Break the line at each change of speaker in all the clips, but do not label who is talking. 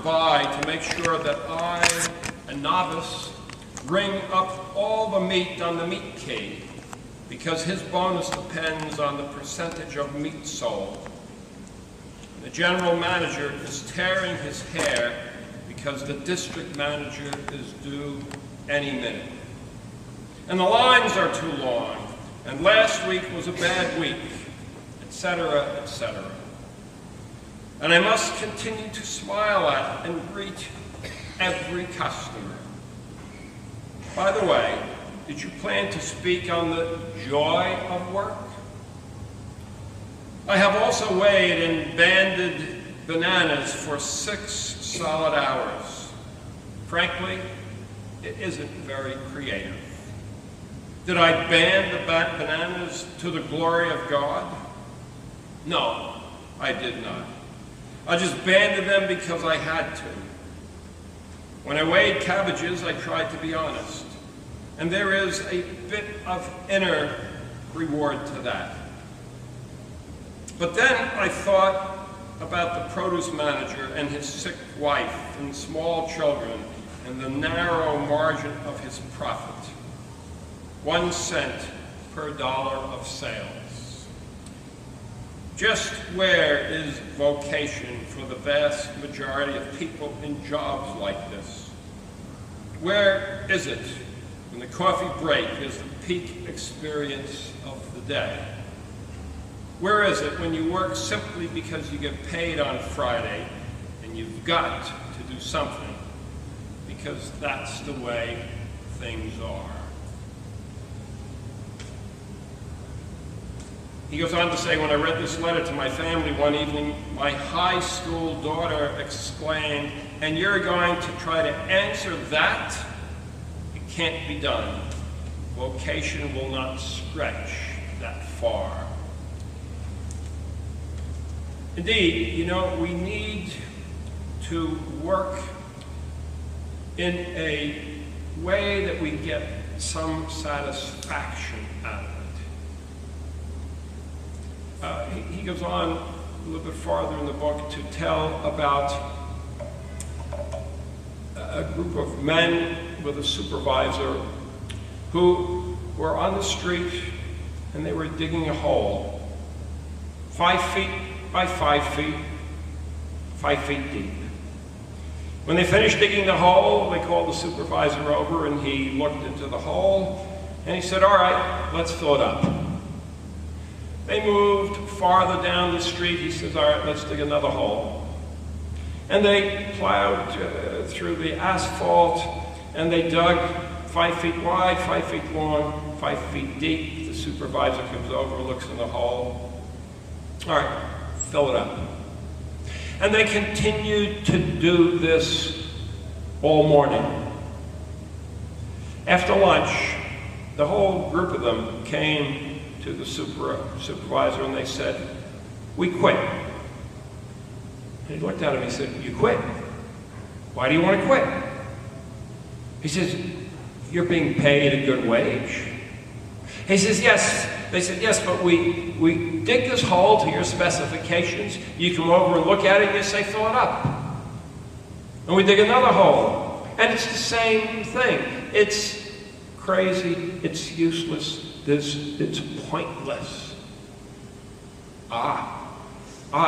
by to make sure that I, a novice, ring up all the meat on the meat key, because his bonus depends on the percentage of meat sold. The general manager is tearing his hair because the district manager is due any minute. And the lines are too long, and last week was a bad week, etc., etc. And I must continue to smile at and greet every customer. By the way, did you plan to speak on the joy of work? I have also weighed and banded bananas for 6 solid hours. Frankly, it isn't very creative. Did I band the bananas to the glory of God? No, I did not. I just banded them because I had to. When I weighed cabbages, I tried to be honest. And there is a bit of inner reward to that. But then I thought about the produce manager and his sick wife and small children and the narrow margin of his profit. 1 cent per dollar of sales. Just where is vocation for the vast majority of people in jobs like this? Where is it when the coffee break is the peak experience of the day? Where is it when you work simply because you get paid on Friday and you've got to do something because that's the way things are? He goes on to say, when I read this letter to my family one evening, my high school daughter exclaimed, "And you're going to try to answer that? It can't be done. Vocation will not stretch that far." Indeed, you know, we need to work in a way that we get some satisfaction out of it. He goes on a little bit farther in the book to tell about a group of men with a supervisor who were on the street and they were digging a hole 5 feet by 5 feet, 5 feet deep. When they finished digging the hole, they called the supervisor over and he looked into the hole and he said, "All right, let's fill it up." They moved farther down the street. He says, "All right, let's dig another hole." And they plowed through the asphalt and they dug 5 feet wide, 5 feet long, 5 feet deep. The supervisor comes over, looks in the hole. "All right, fill it up." And they continued to do this all morning. After lunch, the whole group of them came to the supervisor and they said, "We quit." And he looked at him and he said, "You quit? Why do you want to quit?" He says, "You're being paid a good wage." He says, "Yes." They said, "Yes, but we dig this hole to your specifications. You come over and look at it and you say, fill it up. And we dig another hole. And it's the same thing. It's crazy. It's useless. It's pointless."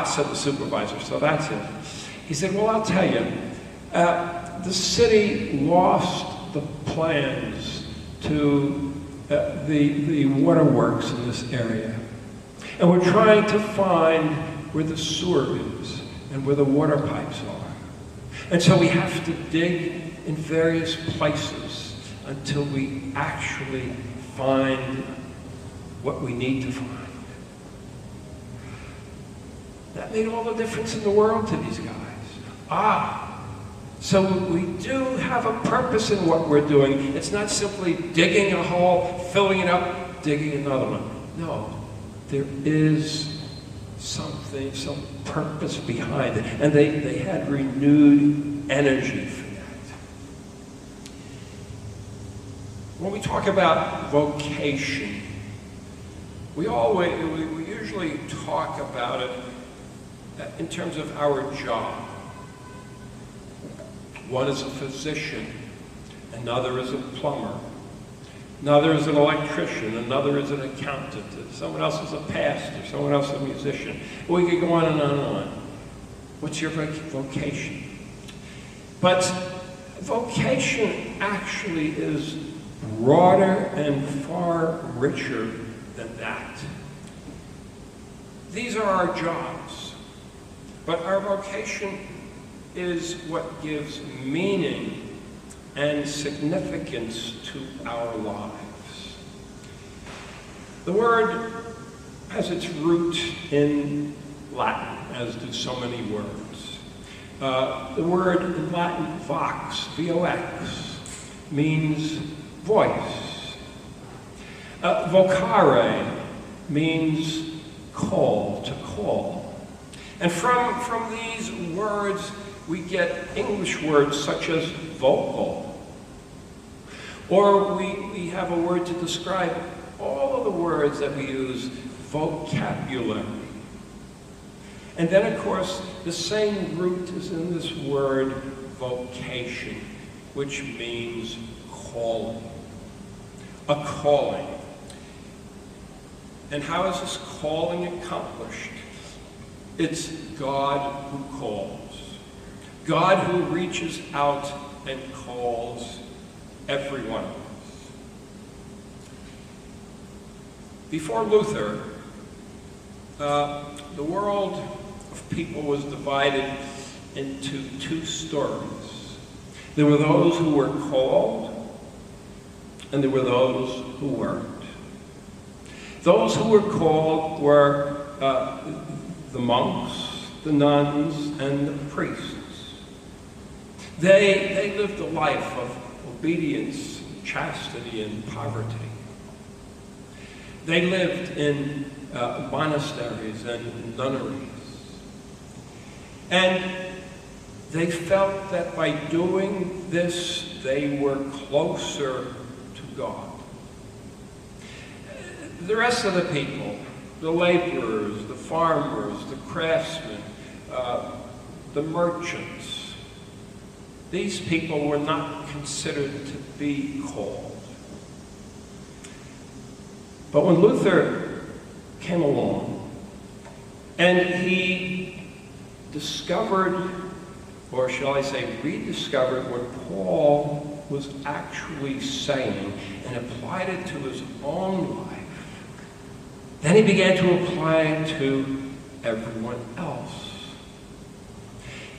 Said the supervisor, "So that's it." He said, "Well, I'll tell you, the city lost the plans to the waterworks in this area. And we're trying to find where the sewer is and where the water pipes are. And so we have to dig in various places until we actually find what we need to find." That made all the difference in the world to these guys. So we do have a purpose in what we're doing. It's not simply digging a hole, filling it up, digging another one. No, there is something, some purpose behind it. And they had renewed energy for that. When we talk about vocation, we usually talk about it in terms of our job. One is a physician, another is a plumber, another is an electrician, another is an accountant, someone else is a pastor, someone else is a musician. We could go on and on and on. What's your vocation? But vocation actually is broader and far richer than that. These are our jobs, but our vocation is what gives meaning and significance to our lives. The word has its root in Latin, as do so many words. The word in Latin, vox, V-O-X, means voice. Vocare means call, to call. And from these words, we get English words such as vocal. Or we have a word to describe all of the words that we use, vocabulary. And then, of course, the same root is in this word vocation, which means calling. A calling. And how is this calling accomplished? It's God who calls. God who reaches out and calls every one of us. Before Luther, the world of people was divided into two stories. There were those who were called, and there were those who weren't. Those who were called were the monks, the nuns, and the priests. They lived a life of obedience, chastity, and poverty. They lived in monasteries and nunneries. And they felt that by doing this, they were closer to God. The rest of the people, the laborers, the farmers, the craftsmen, the merchants, these people were not considered to be called. But when Luther came along and he discovered, or shall I say rediscovered, what Paul was actually saying and applied it to his own life, then he began to apply it to everyone else.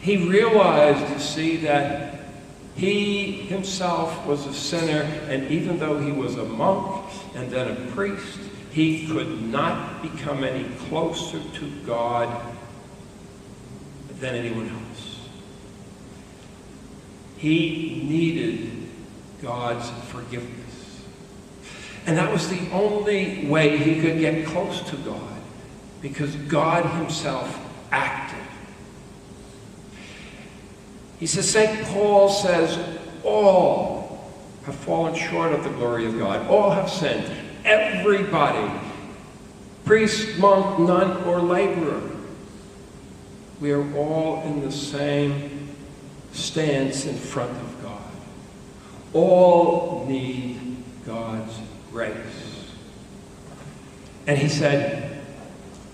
He realized, you see, that he himself was a sinner, and even though he was a monk and then a priest, he could not become any closer to God than anyone else. He needed God's forgiveness. And that was the only way he could get close to God, because God himself acted. He says, St. Paul says, all have fallen short of the glory of God. All have sinned. Everybody, priest, monk, nun, or laborer. We are all in the same stance in front of God. All need God's grace. And he said,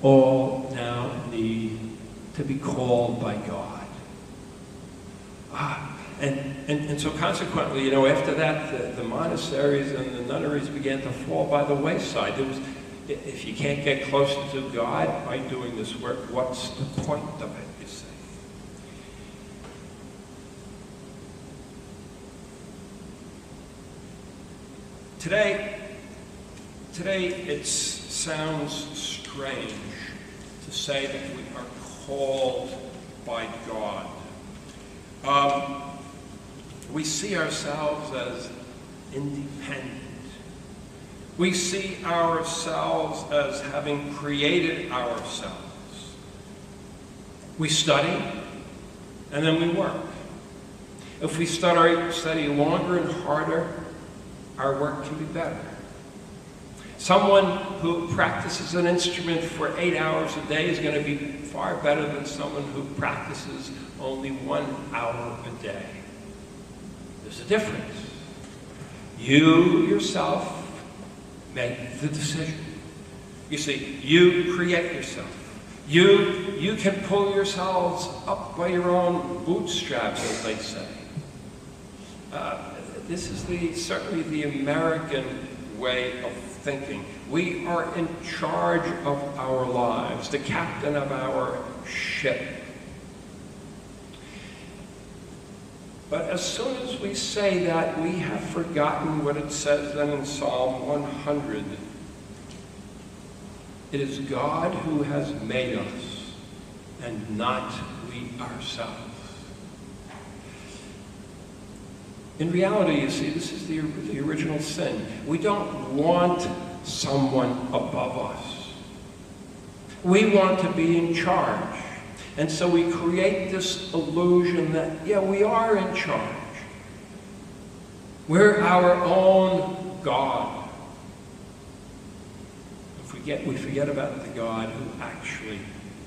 all now need to be called by God. And so consequently, you know, after that, the monasteries and the nunneries began to fall by the wayside. There was, if you can't get closer to God by doing this work, what's the point of it, you see? Today it sounds strange to say that we are called by God. We see ourselves as independent. We see ourselves as having created ourselves. We study, and then we work. If we study longer and harder, our work can be better. Someone who practices an instrument for 8 hours a day is going to be far better than someone who practices only 1 hour a day.
There's a difference. You yourself make the decision. You see, you create yourself. You can pull yourselves up by your own bootstraps, as they say. This is certainly the American way of thinking. We are in charge of our lives, the captain of our ship. But as soon as we say that, we have forgotten what it says then in Psalm 100. It is God who has made us, and not we ourselves. In reality, you see, this is the original sin. We don't want someone above us. We want to be in charge. And so we create this illusion that, yeah, we are in charge. We're our own God. We forget about the God who actually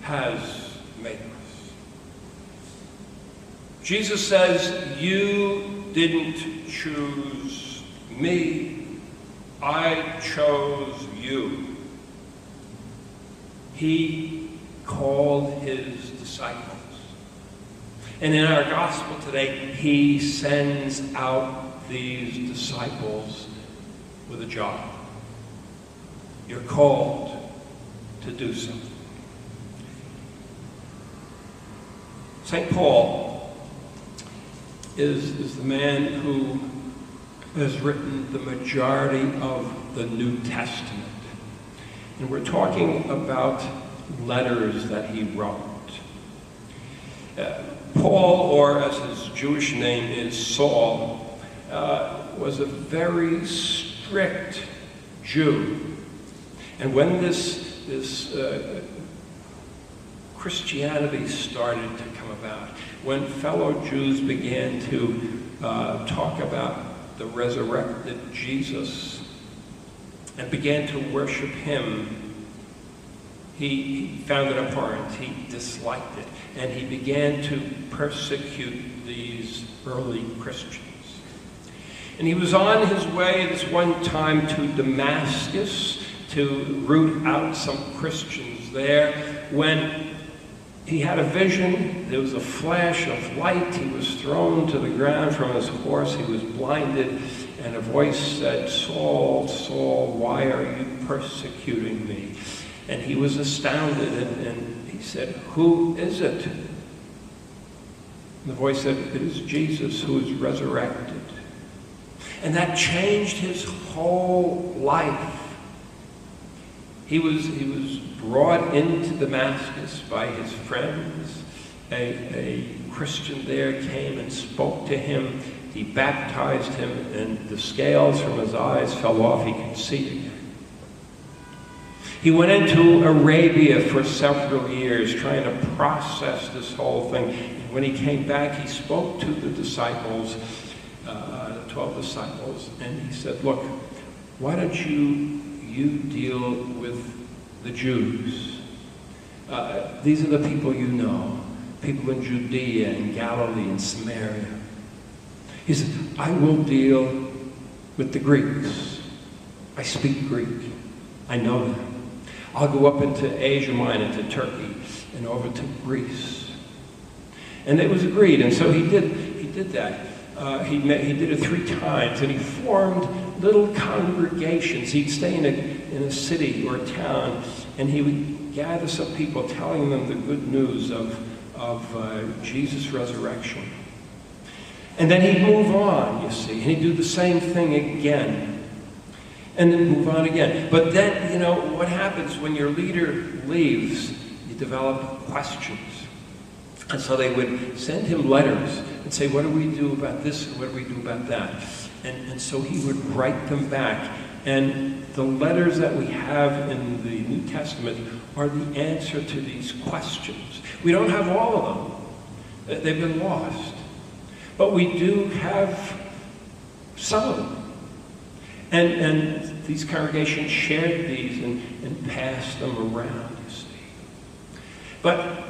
has made us. Jesus says, you didn't choose me, I chose you. He called his disciples. And in our gospel today, he sends out these disciples with a job. You're called to do something. St. Paul is the man who has written the majority of the New Testament. And we're talking about letters that he wrote. Paul, or as his Jewish name is Saul, was a very strict Jew. And when this Christianity started to come about, when fellow Jews began to talk about the resurrected Jesus and began to worship him, he found it abhorrent, he disliked it, and he began to persecute these early Christians. And he was on his way this one time to Damascus to root out some Christians there, when he had a vision. There was a flash of light. He was thrown to the ground from his horse. He was blinded, and a voice said, Saul, Saul, why are you persecuting me? And he was astounded, and he said, who is it? And the voice said, it is Jesus who is resurrected. And that changed his whole life. He was brought into Damascus by his friends. A Christian there came and spoke to him. He baptized him, and the scales from his eyes fell off. He could see again. He went into Arabia for several years trying to process this whole thing. And when he came back, he spoke to the disciples, the 12 disciples, and he said, look, why don't you deal with the Jews? These are the people you know, people in Judea and Galilee and Samaria. He said, I will deal with the Greeks. I speak Greek. I know them. I'll go up into Asia Minor, to Turkey, and over to Greece. And it was agreed, and so he did that. He did it 3 times, and he formed little congregations. He'd stay in a city or a town, and he would gather some people, telling them the good news of Jesus' resurrection. And then he'd move on, you see, and he'd do the same thing again. And then move on again. But then, you know, what happens when your leader leaves? You develop questions. And so they would send him letters and say, what do we do about this and what do we do about that? And so he would write them back. And the letters that we have in the New Testament are the answer to these questions. We don't have all of them. They've been lost. But we do have some of them. And these congregations shared these and passed them around, you see. But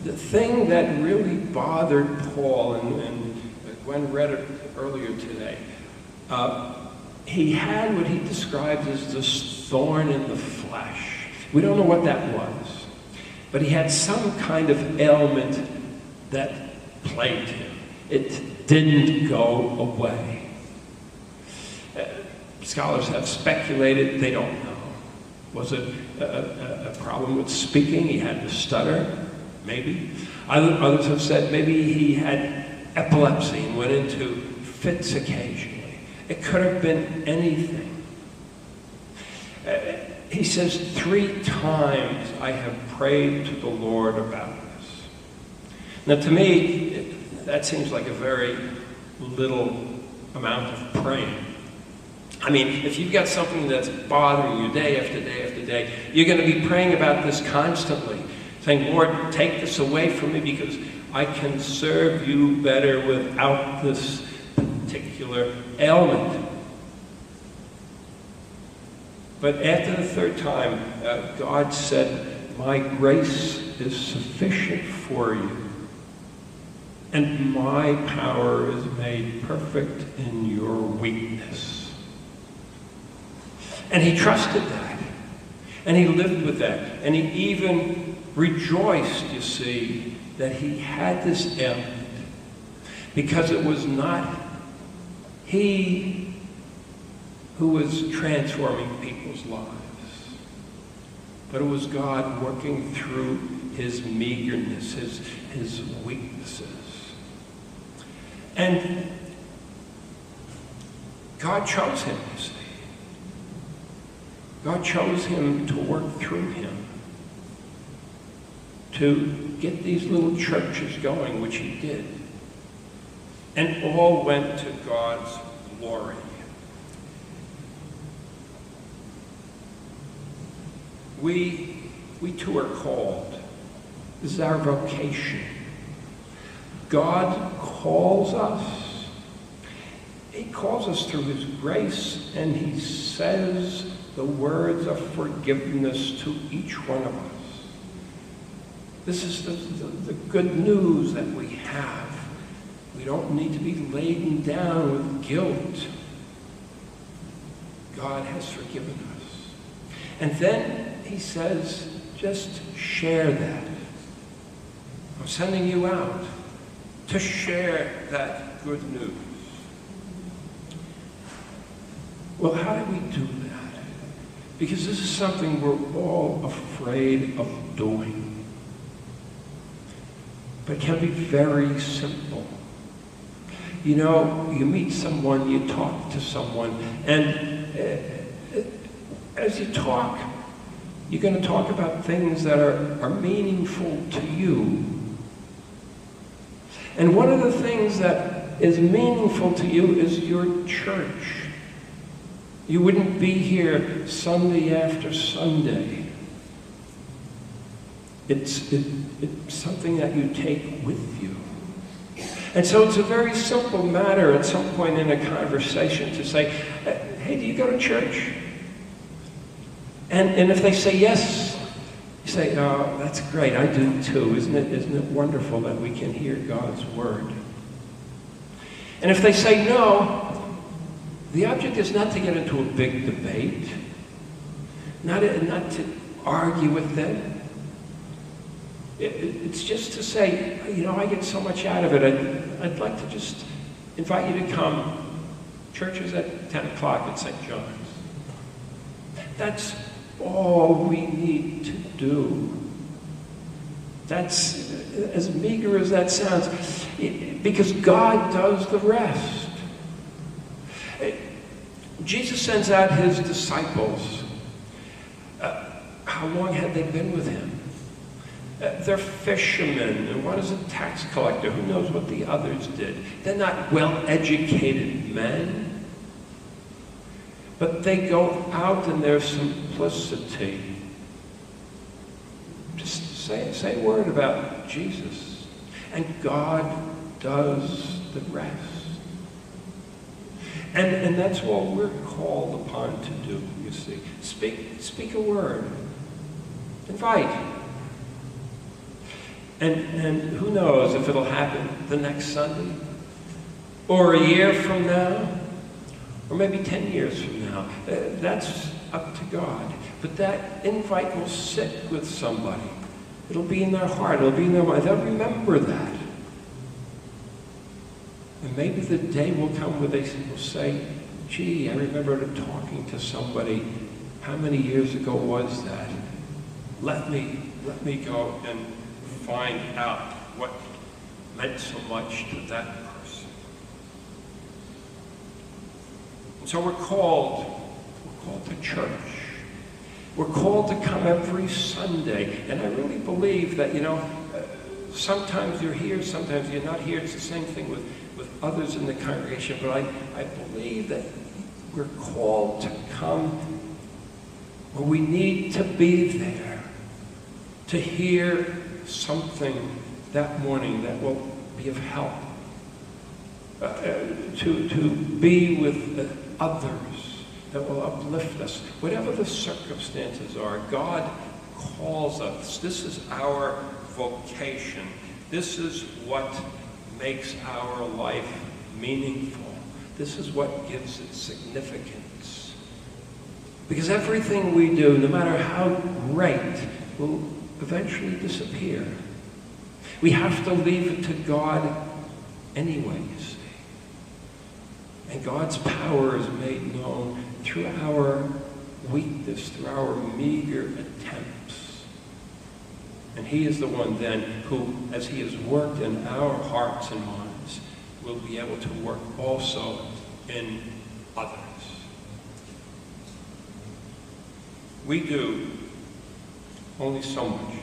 the thing that really bothered Paul and Gwen read it earlier today. He had what he described as this thorn in the flesh. We don't know what that was, but he had some kind of ailment that plagued him. It didn't go away. Scholars have speculated, they don't know. Was it a problem with speaking? He had to stutter? Maybe. Others have said maybe he had epilepsy and went into fits occasionally. It could have been anything. He says, 3 times I have prayed to the Lord about this. Now to me, that seems like a very little amount of praying. I mean, if you've got something that's bothering you day after day after day, you're going to be praying about this constantly, saying, Lord, take this away from me because I can serve you better without this particular ailment. But after the 3rd time, God said, my grace is sufficient for you, and my power is made perfect in your weakness. And he trusted that. And he lived with that. And he even rejoiced, you see, that he had this ailment. Because it was not he who was transforming people's lives, but it was God working through his meagerness, his weaknesses. And God chose him, you see. God chose him to work through him, to get these little churches going, which he did. And all went to God's glory. We too are called. This is our vocation. God calls us. He calls us through his grace, and he says the words of forgiveness to each one of us. This is the good news that we have. We don't need to be laden down with guilt. God has forgiven us. And then he says, just share that. I'm sending you out to share that good news. Well, how do we do that? Because this is something we're all afraid of doing. But it can be very simple. You know, you meet someone, you talk to someone, and as you talk, you're going to talk about things that are meaningful to you. And one of the things that is meaningful to you is your church. You wouldn't be here Sunday after Sunday. It's something that you take with you. And so it's a very simple matter at some point in a conversation to say, hey, do you go to church? And if they say yes, you say, oh, that's great, I do too. Isn't it wonderful that we can hear God's word? And if they say no, the object is not to get into a big debate, not to argue with them. It's just to say, you know, I get so much out of it. I'd like to just invite you to come. Church is at 10 o'clock at St. John's. That's all we need to do. That's, as meager as that sounds, because God does the rest. Jesus sends out his disciples. How long had they been with him? They're fishermen, and one is a tax collector. Who knows what the others did? They're not well-educated men, but they go out in their simplicity. Just say a word about Jesus, and God does the rest. And that's what we're called upon to do, you see. Speak a word. Invite. And who knows if it'll happen the next Sunday, or a year from now, or maybe 10 years from now. That's up to God. But that invite will sit with somebody. It'll be in their heart. It'll be in their mind. They'll remember that. And maybe the day will come where they will say, gee, I remember talking to somebody. How many years ago was that? Let me go and find out what meant so much to that person. And so we're called to church. We're called to come every Sunday. And I really believe that, sometimes you're here, sometimes you're not here. It's the same thing with others in the congregation. But I believe that we're called to come where we need to be there, to hear something that morning that will be of help, to be with others that will uplift us. Whatever the circumstances are, God calls us. This is our vocation. This is what makes our life meaningful. This is what gives it significance. Because everything we do, no matter how great, will eventually disappear. We have to leave it to God anyway, you see. And God's power is made known through our weakness, through our meager attempts. And He is the one then who, as He has worked in our hearts and minds, will be able to work also in others. We do only so much.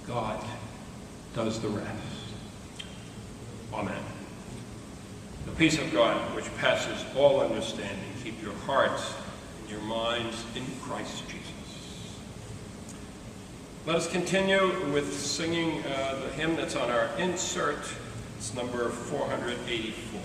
God does the rest. Amen. The peace of God, which passes all understanding, keep your hearts and your minds in Christ Jesus. Let us continue with singing the hymn that's on our insert. It's number 484.